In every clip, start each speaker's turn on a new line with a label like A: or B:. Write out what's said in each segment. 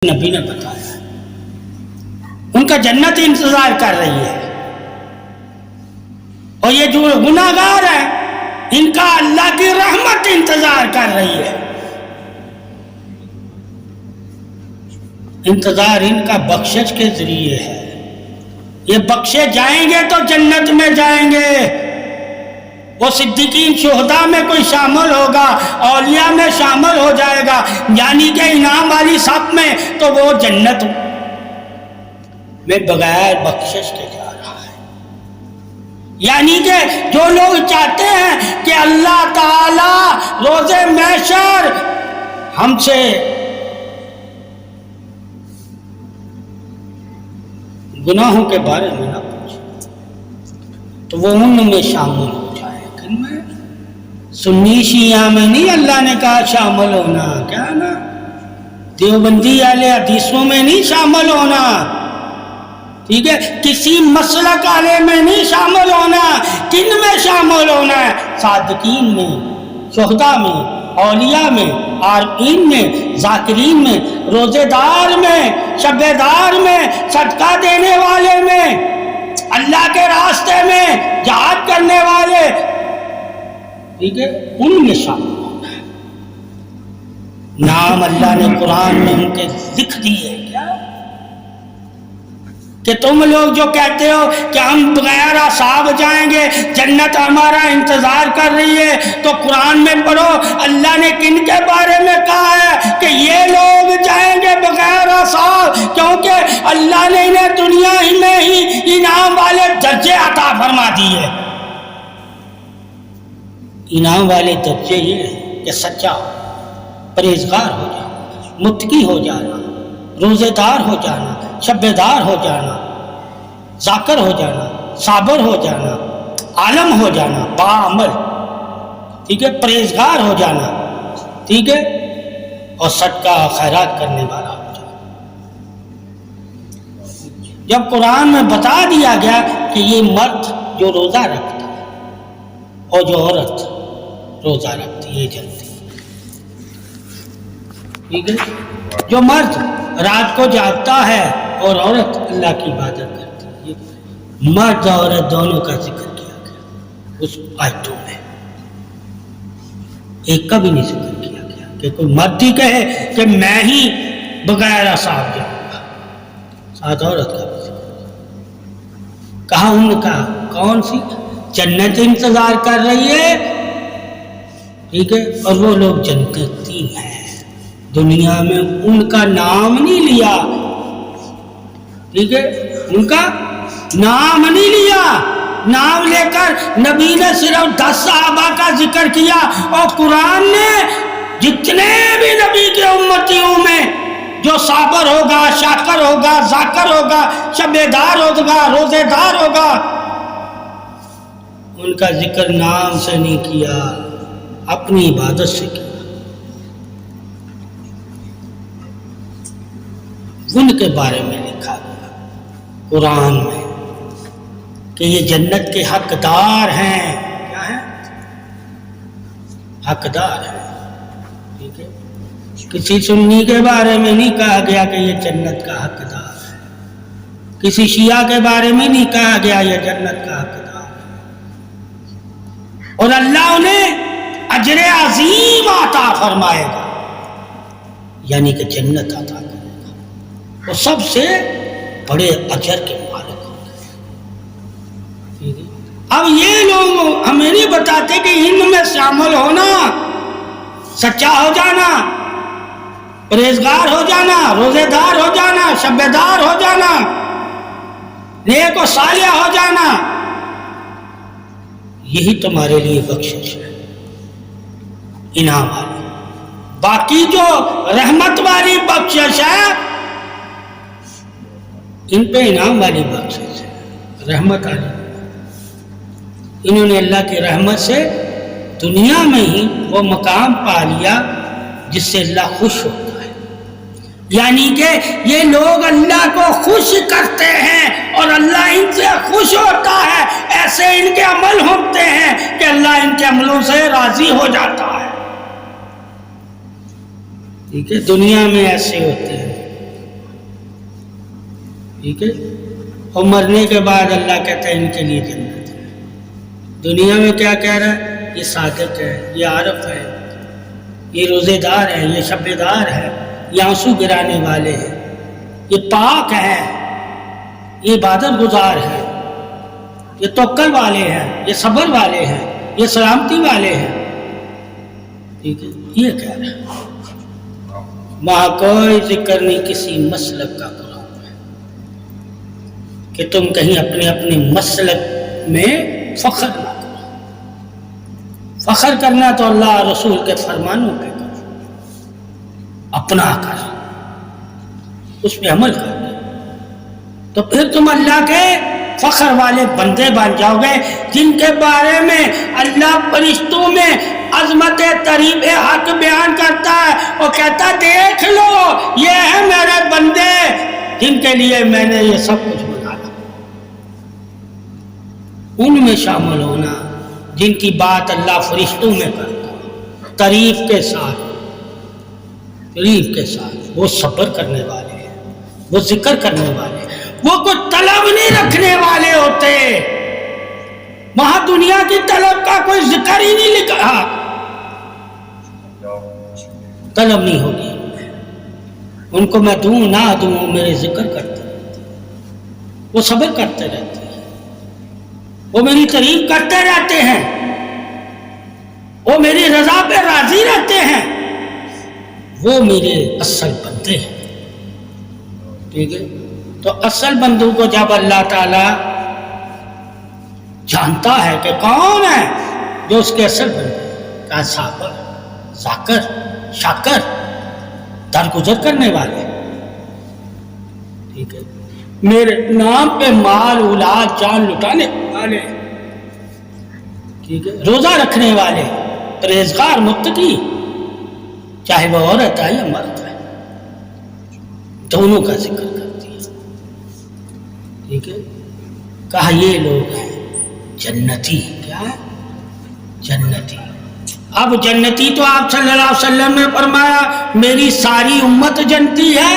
A: نبی نے بتایا ان کا جنت انتظار کر رہی ہے، اور یہ جو گناہگار ہیں ان کا اللہ کی رحمت انتظار کر رہی ہے۔ انتظار ان کا بخشش کے ذریعے ہے، یہ بخشے جائیں گے تو جنت میں جائیں گے، وہ صدیقین شہداء میں کوئی شامل ہوگا، اولیاء میں شامل ہو جائے گا، یعنی کہ انعام والی صف میں، تو وہ جنت میں بغیر بخشش کے جا رہا ہے۔ یعنی کہ جو لوگ چاہتے ہیں کہ اللہ تعالی روز محشر ہم سے گناہوں کے بارے میں نہ پوچھے تو وہ ان میں شامل ہو جائے۔ کن میں؟ سنی شیعہ میں نہیں اللہ نے کہا شامل ہونا، کیا نا دیوبندی والے حدیثوں میں نہیں شامل ہونا، ٹھیک ہے، کسی مسلک والے میں نہیں شامل ہونا۔ کن میں شامل ہونا ہے؟ صادقین میں، شہداء میں، اولیاء میں، عارفین میں، ذاکرین میں، روزے دار میں، شبے دار میں، صدقہ دینے والے میں، اللہ کے راستے میں جہاد کرنے والے، ٹھیک ہے، ان میں شامل ہونا ہے۔ نام اللہ نے قرآن میں ان کے لکھ دیے کیا کہ تم لوگ جو کہتے ہو کہ ہم بغیر حساب جائیں گے، جنت ہمارا انتظار کر رہی ہے، تو قرآن میں پڑھو اللہ نے کن کے بارے میں کہا ہے کہ یہ لوگ جائیں گے بغیر حساب، کیونکہ اللہ نے انہیں دنیا ہی میں ہی انعام والے درجے عطا فرما دیے۔ انعام والے درجے یہ ہیں کہ سچا ہو، پرہیزگار ہو جانا، متقی ہو جانا، روزے دار ہو جانا، شبے دار ہو جانا، ذاکر ہو جانا، صابر ہو جانا، عالم ہو جانا، باعمل، ٹھیک ہے، پرہیزگار ہو جانا، ٹھیک ہے، اور صدقہ خیرات کرنے والا ہو جانا۔ جب قرآن میں بتا دیا گیا کہ یہ مرد جو روزہ رکھتا ہے اور جو عورت روزہ رکھتی ہے یہ جنتی، ٹھیک ہے، جو مرد رات کو جاگتا ہے اور عورت اللہ کی عبادت کرتی ہے، یہ مرد اور عورت دونوں کا ذکر کیا گیا اس آیتوں میں، ایک کا بھی نہیں ذکر کیا گیا کہ کوئی مرد ہی کہے کہ میں ہی بغیر حساب جاؤں گا، ساتھ عورت کا بھی ذکر کہا۔ ان کا کون سی جنت انتظار کر رہی ہے، ٹھیک ہے، اور وہ لوگ جنتی ہیں، دنیا میں ان کا نام نہیں لیا، ٹھیک ہے، ان کا نام نہیں لیا، نام لے کر نبی نے صرف 10 صحابہ کا ذکر کیا، اور قرآن نے جتنے بھی نبی کے امتیوں میں جو صابر ہوگا، شاکر ہوگا، ذاکر ہوگا، شبے دار ہوگا، روزے دار ہوگا، ان کا ذکر نام سے نہیں کیا، اپنی عبادت سے کیا۔ ان کے بارے میں لکھا گیا قرآن میں کہ یہ جنت کے حقدار ہیں، کیا ہیں؟ حقدار ہیں، ٹھیک ہے، کسی سنی کے بارے میں نہیں کہا گیا کہ یہ جنت کا حقدار ہے، کسی شیعہ کے بارے میں نہیں کہا گیا یہ جنت کا حقدار ہے، اور اللہ انہیں اجر عظیم عطا فرمائے گا، یعنی کہ جنت عطا کرے گا، وہ سب سے بڑے اجر کے مالک ہوں گے۔ اب یہ لوگ ہمیں نہیں بتاتے کہ ان میں شامل ہونا، سچا ہو جانا، پرہیزگار ہو جانا، روزے دار ہو جانا، شبے دار ہو جانا، نیک و صالح ہو جانا، یہی تمہارے لیے بخشش ہے، انعام والی۔ باقی جو رحمت والی بخشش ہے ان پہ انعام والی بخشش ہے، رحمت والی، انہوں نے اللہ کی رحمت سے دنیا میں ہی وہ مقام پا لیا جس سے اللہ خوش ہوتا ہے، یعنی کہ یہ لوگ اللہ کو خوش کرتے ہیں اور اللہ ان سے خوش ہوتا ہے، ایسے ان کے عمل ہوتے ہیں کہ اللہ ان کے عملوں سے راضی ہو جاتا ہے، ٹھیک ہے، دنیا میں ایسے ہوتے ہیں۔ ٹھیک ہے، اور مرنے کے بعد اللہ کہتا ہے ان کے لیے جنت ہے۔ دنیا میں کیا کہہ رہا ہے؟ یہ صادق ہے، یہ عارف ہے، یہ روزے دار ہے، یہ شب دار ہے، یہ آنسو گرانے والے ہیں، یہ پاک ہے، یہ عبادت گزار ہے، یہ توکل والے ہیں، یہ صبر والے ہیں، یہ سلامتی والے ہیں۔ ٹھیک ہے، یہ کہہ رہا ہے۔ وہاں کوئی ذکر نہیں کسی مسلک کا قرآن میں کہ تم کہیں اپنے مسلک میں فخر نہ کرو۔ فخر کرنا تو اللہ رسول کے فرمانوں پہ کرو، اپنا کر، اس پہ عمل کر، تو پھر تم اللہ کے فخر والے بندے بن جاؤ گے، جن کے بارے میں اللہ فرشتوں میں عظمت تعریف حق بیان کرتا ہے اور کہتا دیکھ لو یہ ہے میرے بندے جن کے لیے میں نے یہ سب کچھ بنایا۔ ان میں شامل ہونا جن کی بات اللہ فرشتوں میں کرتا، تعریف کے ساتھ، وہ صبر کرنے والے ہیں، وہ ذکر کرنے والے ہیں، وہ کوئی طلب نہیں رکھنے والے ہوتے۔ وہاں دنیا کی طلب کا کوئی ذکر ہی نہیں لکھا، طلب نہیں ہوگی ان کو، میں دوں نہ دوں میرے ذکر کرتے رہتے، وہ صبر کرتے رہتے ہیں، وہ میری تعریف کرتے رہتے ہیں، وہ میری رضا پہ راضی رہتے ہیں، وہ میرے اصل بندے ہیں۔ ٹھیک ہے، تو اصل بندوں کو جب اللہ تعالی جانتا ہے کہ کون ہے جو اس کے اصل بندے، کہا صابر، ذاکر، شاکر، درگزر کرنے والے، ٹھیک ہے، میرے نام پہ مال اولاد جان لٹانے والے، ٹھیک ہے، روزہ رکھنے والے، پرہیزگار، متقی، چاہے وہ عورت ہے یا مرد ہے، دونوں کا ذکر کرتی ہے۔ ٹھیک ہے، کہا یہ لوگ ہیں جنتی۔ کیا ہے؟ جنتی۔ اب جنتی تو آپ صلی اللہ علیہ وسلم نے فرمایا میری ساری امت جنتی ہے،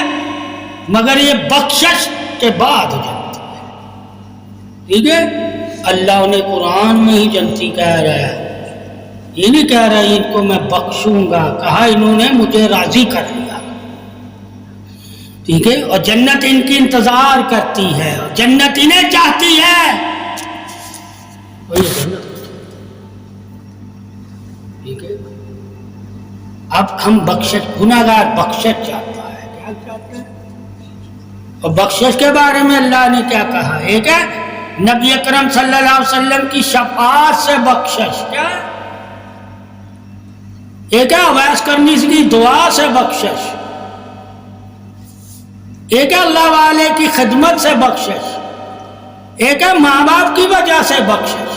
A: مگر یہ بخشش کے بعد جنتی ہے۔ ٹھیک ہے، اللہ نے قرآن میں ہی جنتی کہہ رہا ہے، یہ نہیں کہہ رہا ان کو میں بخشوں گا، کہا انہوں نے مجھے راضی کر لیا۔ ٹھیک ہے، اور جنت ان کی انتظار کرتی ہے، اور جنت انہیں چاہتی ہے، وہی جنت۔ ٹھیک ہے، اب ہم بخشش، گناہگار بخشش چاہتا ہے، کیا چاہتا ہے؟ اور بخشش کے بارے میں اللہ نے کیا کہا؟ ایک ہے نبی اکرم صلی اللہ علیہ وسلم کی شفاعت سے بخشش، کیا ہے؟ ایک ہے اویس کرنی کی دعا سے بخشش، ایک ہے اللہ والے کی خدمت سے بخشش، ایک ہے ماں باپ کی وجہ سے بخشش،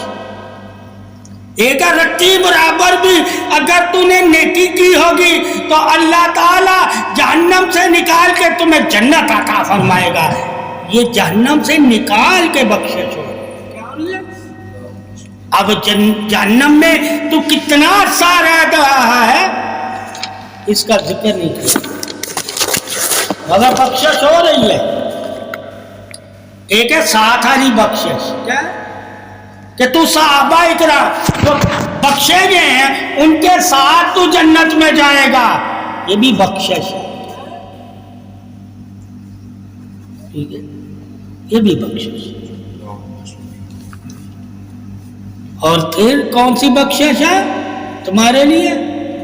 A: ایک ہے رتی برابر بھی اگر تو نے نیکی کی ہوگی تو اللہ تعالیٰ جہنم سے نکال کے تمہیں جنت عطا فرمائے گا۔ یہ جہنم سے نکال کے بخشش ہو۔ اب جہنم میں تو کتنا عرصہ رہ رہا ہے اس کا ذکر نہیں کیا، مگر بخشش ہو رہی ہے۔ ایک ہے ساتھ والی بخشش، کیا کہ تو صحابہ اکرام جو بخشے گئے ہیں ان کے ساتھ تو جنت میں جائے گا، یہ بھی بخشش ہے۔ ٹھیک ہے، یہ بھی بخشش ہے۔ اور پھر کون سی بخشش ہے تمہارے لیے؟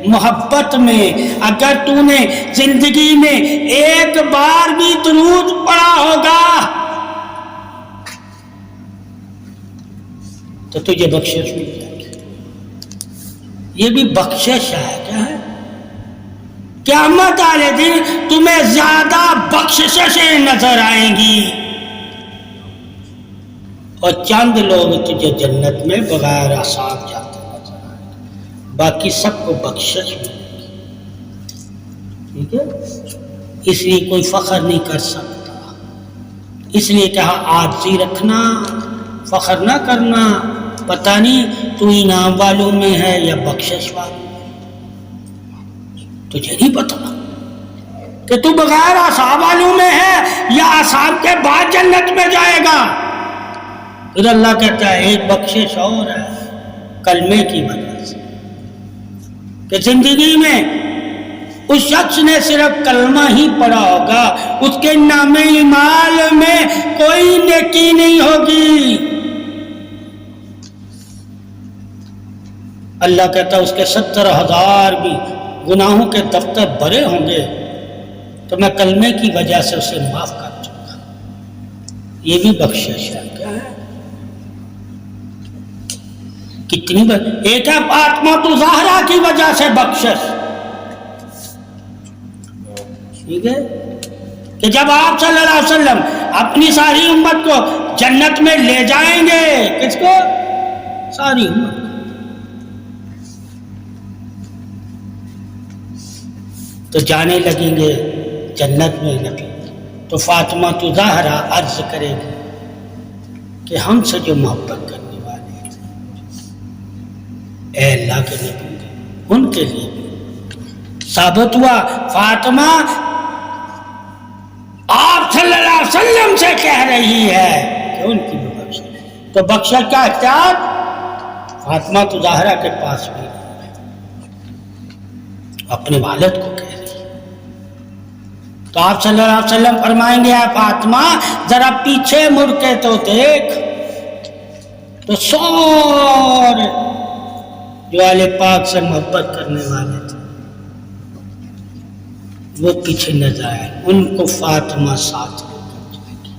A: محبت میں اگر تو نے زندگی میں ایک بار بھی درود پڑھا ہوگا تو تجھے بخشش مل جائے گی۔ یہ بھی بخشش ہے۔ کیا ہے؟ قیامت والے دن تمہیں زیادہ بخششیں نظر آئیں گی، اور چند لوگ تجھے جنت میں بغیر حساب جاتے نظر آئیں گے، باقی سب کو بخشش ملے گی۔ ٹھیک ہے، اس لیے کوئی فخر نہیں کر سکتا، اس لیے کہا عاجزی رکھنا، فخر نہ کرنا، پتہ نہیں تو انعام والوں میں ہے یا بخشش والوں میں، تجھے نہیں پتا کہ تو بغیر حساب والوں میں ہے یا حساب کے بعد جنت میں جائے گا. پھر اللہ کہتا ہے ایک بخشش اور ہے کلمے کی وجہ سے، کہ زندگی میں اس شخص نے صرف کلمہ ہی پڑھا ہوگا، اس کے نام اعمال میں کوئی نیکی نہیں ہوگی. اللہ کہتا ہے اس کے 70,000 بھی گناہوں کے دفتر بھرے ہوں گے تو میں کلمے کی وجہ سے اسے معاف کر دوں گا. یہ بھی بخشش ہے. کیا ہے؟ کتنی ایک ہے فاطمہ زہرا کی وجہ سے بخشش. ٹھیک ہے کہ جب آپ صلی اللہ علیہ وسلم اپنی ساری امت کو جنت میں لے جائیں گے، کس کو؟ ساری امت. تو جانے لگیں گے جنت میں نبی، تو فاطمہ زہرا عرض کرے گی کہ ہم سے جو محبت کرنے والے تھے اے اللہ کے نبی، ان کے لیے بھی ثابت ہوا فاطمہ آپ صلی اللہ علیہ وسلم سے کہہ رہی ہے کہ ان کی بھی بخشش. تو بخشش کا اختیار فاطمہ زہرا کے پاس بھی اپنے والد کو کہہ رہی. تو آپ صلی اللہ علیہ وسلم فرمائیں گے اے فاطمہ ذرا پیچھے مڑ کے تو دیکھ، تو سارے جو اہل پاک سے محبت کرنے والے تھے وہ پیچھے نہ جائے، ان کو فاطمہ ساتھ لے کر جائے گی.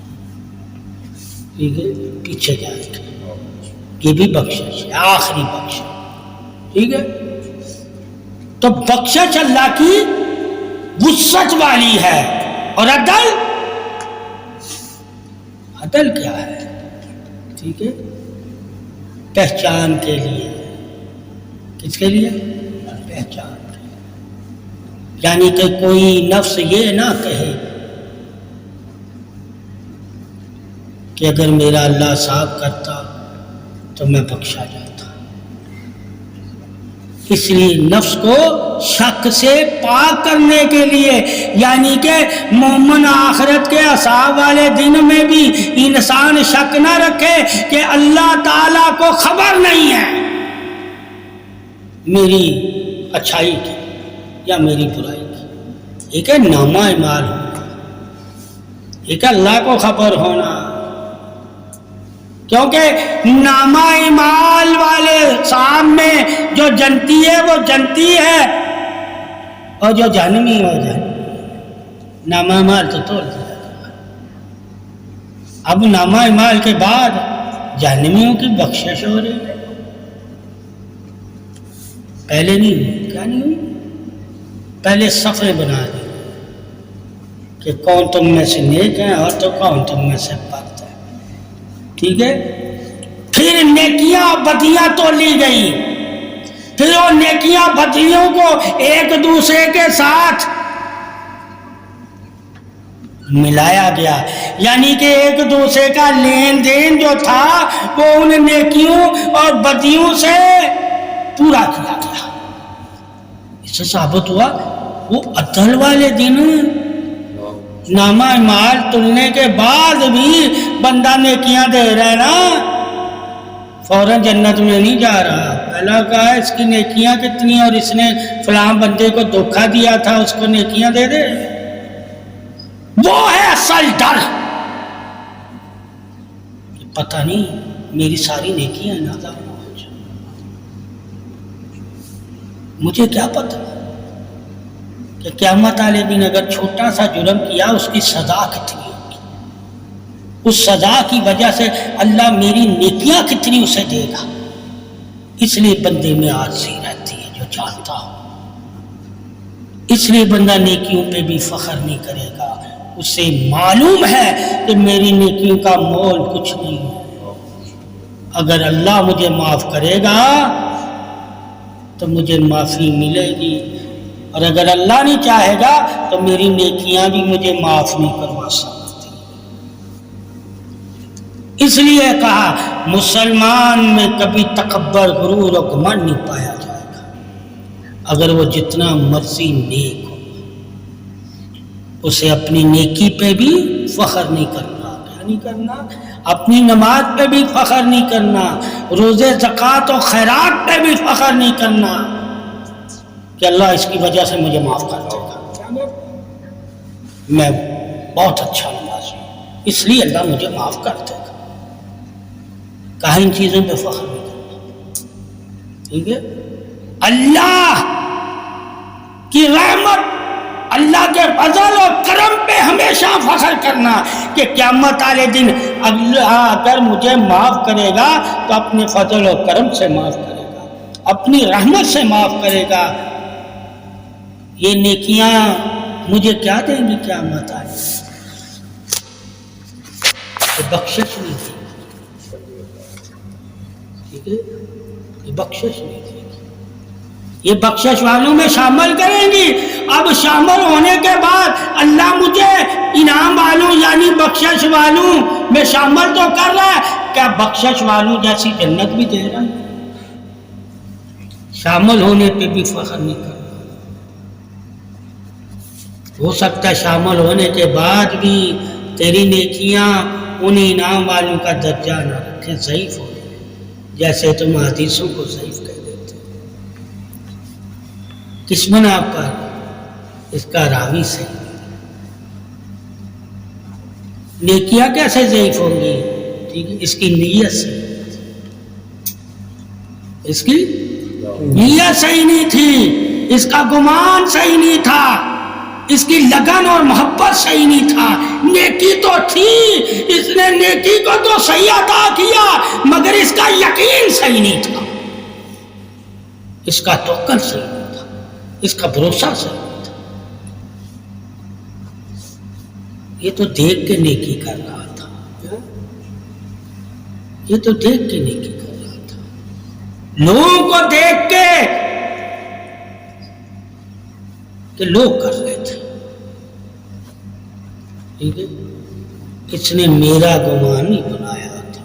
A: ٹھیک ہے، پیچھے جائے گی. یہ بھی بخشش ہے، آخری بخشش. ٹھیک ہے، تو بخشش اللہ کی وسعت والی ہے. اور عدل کیا ہے؟ ٹھیک ہے، پہچان کے لیے. کس کے لیے؟ پہچان کے لیے. یعنی کہ کوئی نفس یہ نہ کہے کہ اگر میرا اللہ صاحب کرتا تو میں بخشا جاتا. اس لیے نفس کو شک سے پاک کرنے کے لیے، یعنی کہ مومن آخرت کے عذاب والے دن میں بھی انسان شک نہ رکھے کہ اللہ تعالیٰ کو خبر نہیں ہے میری اچھائی کی یا میری برائی کی. ایک ہے نامہ اعمال ہونا، ایک ہے اللہ کو خبر ہونا. کیونکہ نامہ اعمال والے سامنے جو جنتی ہے وہ جنتی ہے، اور جو جہنمی ہو جائے نامہ اعمال تو توڑ دیا. اب نامہ اعمال کے بعد جہنمیوں کی بخشش ہو رہی ہے، پہلے نہیں ہوئی. کیا نہیں ہوئی؟ پہلے صفحے بنا دی کہ کون تم میں سے نیک ہے اور تو کون تم میں سے بد ہے. ٹھیک ہے، پھر نیکیاں بدیاں تو لی گئی، پھر وہ نیکیاں بدیوں کو ایک دوسرے کے ساتھ ملایا گیا. یعنی کہ ایک دوسرے کا لین دین جو تھا وہ ان نیکیوں اور بدیوں سے پورا کیا گیا. اس سے ثابت ہوا وہ عدل والے دن نامہ اعمال تلنے کے بعد بھی بندہ نیکیاں دے رہا ہے نا، فوراً جنت میں نہیں جا رہا. پہلا کہا اس کی نیکیاں کتنی اور اس نے فلاں بندے کو دھوکہ دیا تھا اس کو نیکیاں دے دے. وہ ہے اصل ڈر. پتہ نہیں میری ساری نیکیاں نادام ہو جائیں، مجھے کیا پتہ کہ قیامت والے دن اگر چھوٹا سا جرم کیا اس کی سزا کتنی ہوگی، اس سزا کی وجہ سے اللہ میری نیکیاں کتنی اسے دے گا. اس لیے بندے میں عاجزی رہتی ہے جو جانتا ہو. اس لیے بندہ نیکیوں پہ بھی فخر نہیں کرے گا، اسے معلوم ہے کہ میری نیکیوں کا مول کچھ نہیں ہے. اگر اللہ مجھے معاف کرے گا تو مجھے معافی ملے گی، اور اگر اللہ نہیں چاہے گا تو میری نیکیاں بھی مجھے معاف نہیں کروا سکتی. اس لیے کہا مسلمان میں کبھی تکبر، غرور اور گھمنڈ نہیں پایا جائے گا. اگر وہ جتنا مرضی نیک ہو، اسے اپنی نیکی پہ بھی فخر نہیں کرنا. فخر نہیں کرنا، اپنی نماز پہ بھی فخر نہیں کرنا، روزے زکوٰۃ و خیرات پہ بھی فخر نہیں کرنا کہ اللہ اس کی وجہ سے مجھے معاف کر دے گا، میں بہت اچھا نمازی ہوں اس لیے اللہ مجھے معاف کر دے گا۔ کہا ان چیزوں پہ فخر نہیں کرنا، ٹھیک ہے؟ اللہ کی رحمت، اللہ کے فضل و کرم پہ ہمیشہ فخر کرنا کہ قیامت والے دن اللہ اگر مجھے معاف کرے گا تو اپنے فضل و کرم سے معاف کرے گا، اپنی رحمت سے معاف کرے گا۔ یہ نیکیاں مجھے کیا دیں گی قیامت والے دن؟ بخشش نہیں دے گی، ٹھیک ہے؟ یہ بخشش نہیں دے گی، یہ بخشش والوں میں شامل کریں گی۔ اب شامل ہونے کے بعد اللہ مجھے انعام والوں یعنی بخشش والوں میں شامل تو کر رہا ہے، کیا بخشش والوں جیسی جنت بھی دے رہا ہے؟ شامل ہونے پہ بھی فخر نہیں کرنا۔ ہو سکتا ہے شامل ہونے کے بعد بھی تیری نیکیاں ان انعام والوں کا درجہ نہ رکھیں، ضعیف ہو جیسے تم حدیثوں کو ضعیف کہہ دیتے۔ کس بنا پر؟ اس کا راوی صحیح نہیں۔ نیکیاں کیسے ضعیف ہوں گی؟ ٹھیک ہے، اس کی نیت صحیح، اس کی نیت صحیح نہیں تھی، اس کا گمان صحیح نہیں تھا، اس کی لگن اور محبت صحیح نہیں تھا۔ نیکی تو تھی، اس نے نیکی کو تو صحیح ادا کیا، مگر اس کا یقین صحیح نہیں تھا، اس کا توکل صحیح نہیں تھا، اس کا بھروسہ صحیح نہیں تھا۔ یہ تو دیکھ کے نیکی کر رہا تھا، یہ تو دیکھ کے نیکی کر رہا تھا، لوگوں کو دیکھ کے کہ لوگ کر رہے تھے، ٹھیک ہے؟ اس نے میرا گمان نہیں بنایا تھا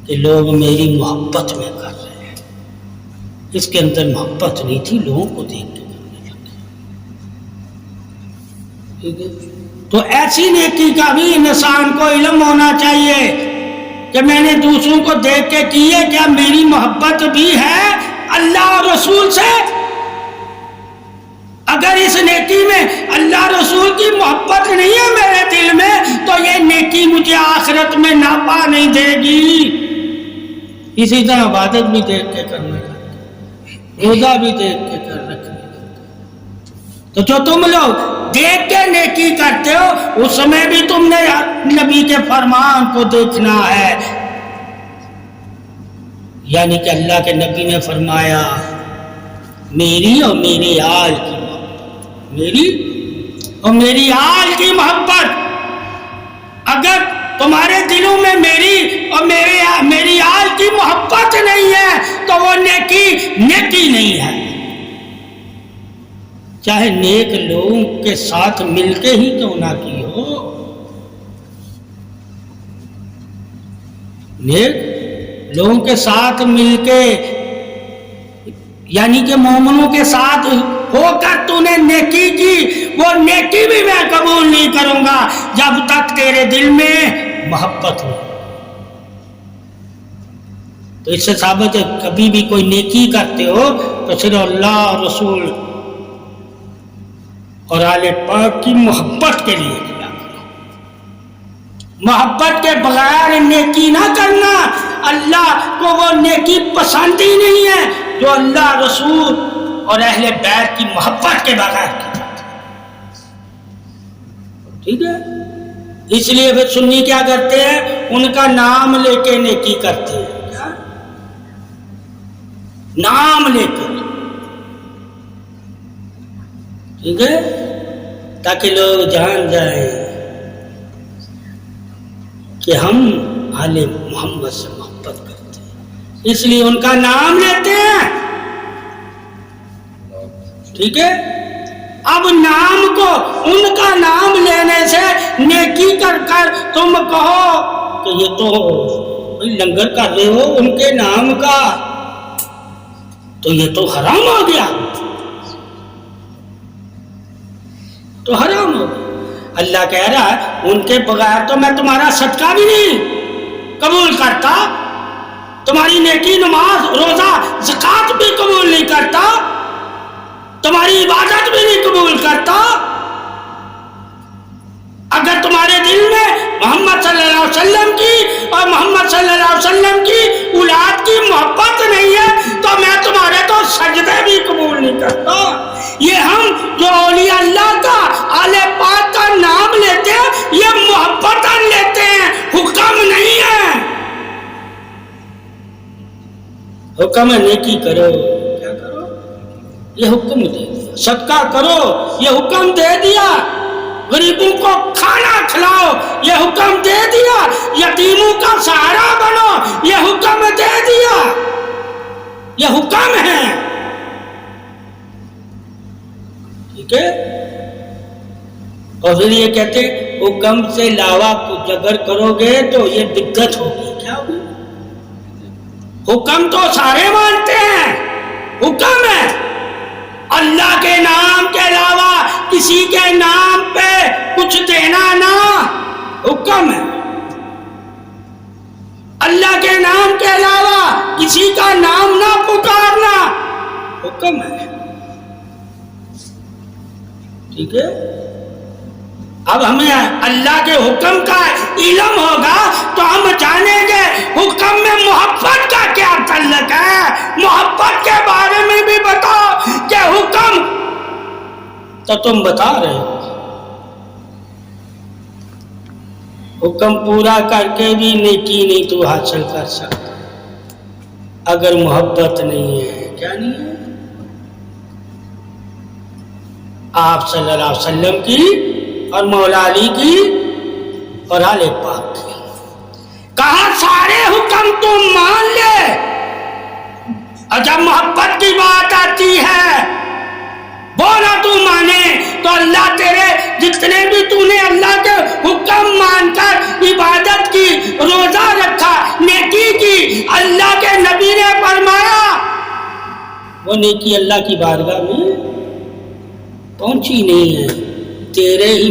A: کہ لوگ میری محبت میں کر رہے ہیں، اس کے اندر محبت نہیں تھی، لوگوں کو دیکھ کے کرنے لگے، ٹھیک ہے؟ تو ایسی نیکی کا بھی انسان کو علم ہونا چاہیے کہ میں نے دوسروں کو دیکھ کے کی ہے، کیا میری محبت بھی ہے اللہ اور رسول سے؟ اگر اس نیکی میں اللہ رسول کی محبت نہیں ہے میرے دل میں تو یہ نیکی مجھے آخرت میں ناپا نہیں دے گی۔ اسی طرح عبادت بھی دیکھ کے کرنا چاہیے، روزہ بھی دیکھ کے کر رکھنے لگتا۔ تو جو تم لوگ دیکھ کے نیکی کرتے ہو اس میں بھی تم نے نبی کے فرمان کو دیکھنا ہے، یعنی کہ اللہ کے نبی نے فرمایا میری اور میری آل کی محبت، میری اور میری آل کی محبت، اگر تمہارے دلوں میں میری اور میری آل کی محبت نہیں ہے تو وہ نیکی نہیں ہے، چاہے نیک لوگوں کے ساتھ مل کے ہی کیوں نہ کی ہو۔ نیک لوگوں کے ساتھ مل کے یعنی کہ مومنوں کے ساتھ ہو کر تو نے نیکی کی، وہ نیکی بھی میں قبول نہیں کروں گا جب تک تیرے دل میں محبت ہو۔ تو اس سے ثابت ہے کبھی بھی کوئی نیکی کرتے ہو تو صرف اللہ اور رسول اور آل پاک کی محبت کے لیے کیا کرو، محبت کے بغیر نیکی نہ کرنا۔ اللہ کو وہ نیکی پسند ہی نہیں ہے جو اللہ رسول اور اہل بیت کی محبت کے بغیر کی جاتی ہے، ٹھیک ہے؟ اس لیے پھر سنی کیا کرتے ہیں، ان کا نام لے کے نیکی کرتے ہیں، کیا نام لے کر، ٹھیک ہے، تاکہ لوگ جان جائیں کہ ہم آل محمد سے محبت کرتے ہیں، اس لیے ان کا نام لیتے ہیں، ٹھیک ہے؟ اب نام کو ان کا نام لینے سے نیکی کر کر تم کہو کہ یہ تو لنگر کر رہے ہو ان کے نام کا، تو یہ تو حرام ہو گیا، تو حرام ہو گیا۔ اللہ کہہ رہا ہے ان کے بغیر تو میں تمہارا صدقہ بھی نہیں قبول کرتا، تمہاری نیکی نماز روزہ زکوٰۃ بھی قبول نہیں کرتا، تمہاری عبادت بھی نہیں قبول کرتا۔ اگر تمہارے دل میں محمد صلی اللہ علیہ وسلم کی اور محمد صلی اللہ علیہ وسلم کی اولاد کی محبت نہیں ہے تو میں تمہارے تو سجدے بھی قبول نہیں کرتا۔ یہ ہم جو اولیاء اللہ کا آل پاک کا نام لیتے ہیں یہ محبتاً لیتے ہیں، حکم نہیں ہے۔ حکم ہے نیکی کرو، کیا کرو؟ یہ حکم دے دیا، صدقہ کرو یہ حکم دے دیا، غریبوں کو کھانا کھلاؤ یہ حکم دے دیا، یتیموں کا سہارا بنو یہ حکم دے دیا، یہ حکم ہے، ٹھیک ہے؟ اور پھر یہ کہتے حکم سے علاوہ کچھ اگر کرو گے تو یہ بدعت ہوگی۔ کیا ہوگی؟ حکم تو سارے مانتے ہیں، حکم ہے اللہ کے نام کے علاوہ کسی کے نام پہ کچھ دینا نہ، حکم ہے اللہ کے نام کے علاوہ کسی کا نام نہ پکارنا، حکم ہے، ٹھیک ہے؟ اب ہمیں اللہ کے حکم کا علم ہوگا تو ہم جانیں گے حکم میں محبت کا کیا تعلق ہے، محبت کے بارے میں بھی بتاؤ کہ حکم تو تم بتا رہے ہو، حکم پورا کر کے بھی نیکی نہیں تو حاصل کر سکتا اگر محبت نہیں ہے۔ کیا نہیں ہے؟ آپ صلی اللہ علیہ وسلم کی اور مولا علی کی اور آل پاک کی، کہا سارے حکم تم مان لے، اور جب محبت کی بات آتی ہے وہ نہ تو مانے تو اللہ تیرے جتنے بھی تو نے اللہ کے حکم مان کر عبادت کی، روزہ رکھا، نیکی کی، اللہ کے نبی نے فرمایا وہ نیکی اللہ کی بارگاہ میں پہنچی نہیں ہے، تیرے ہی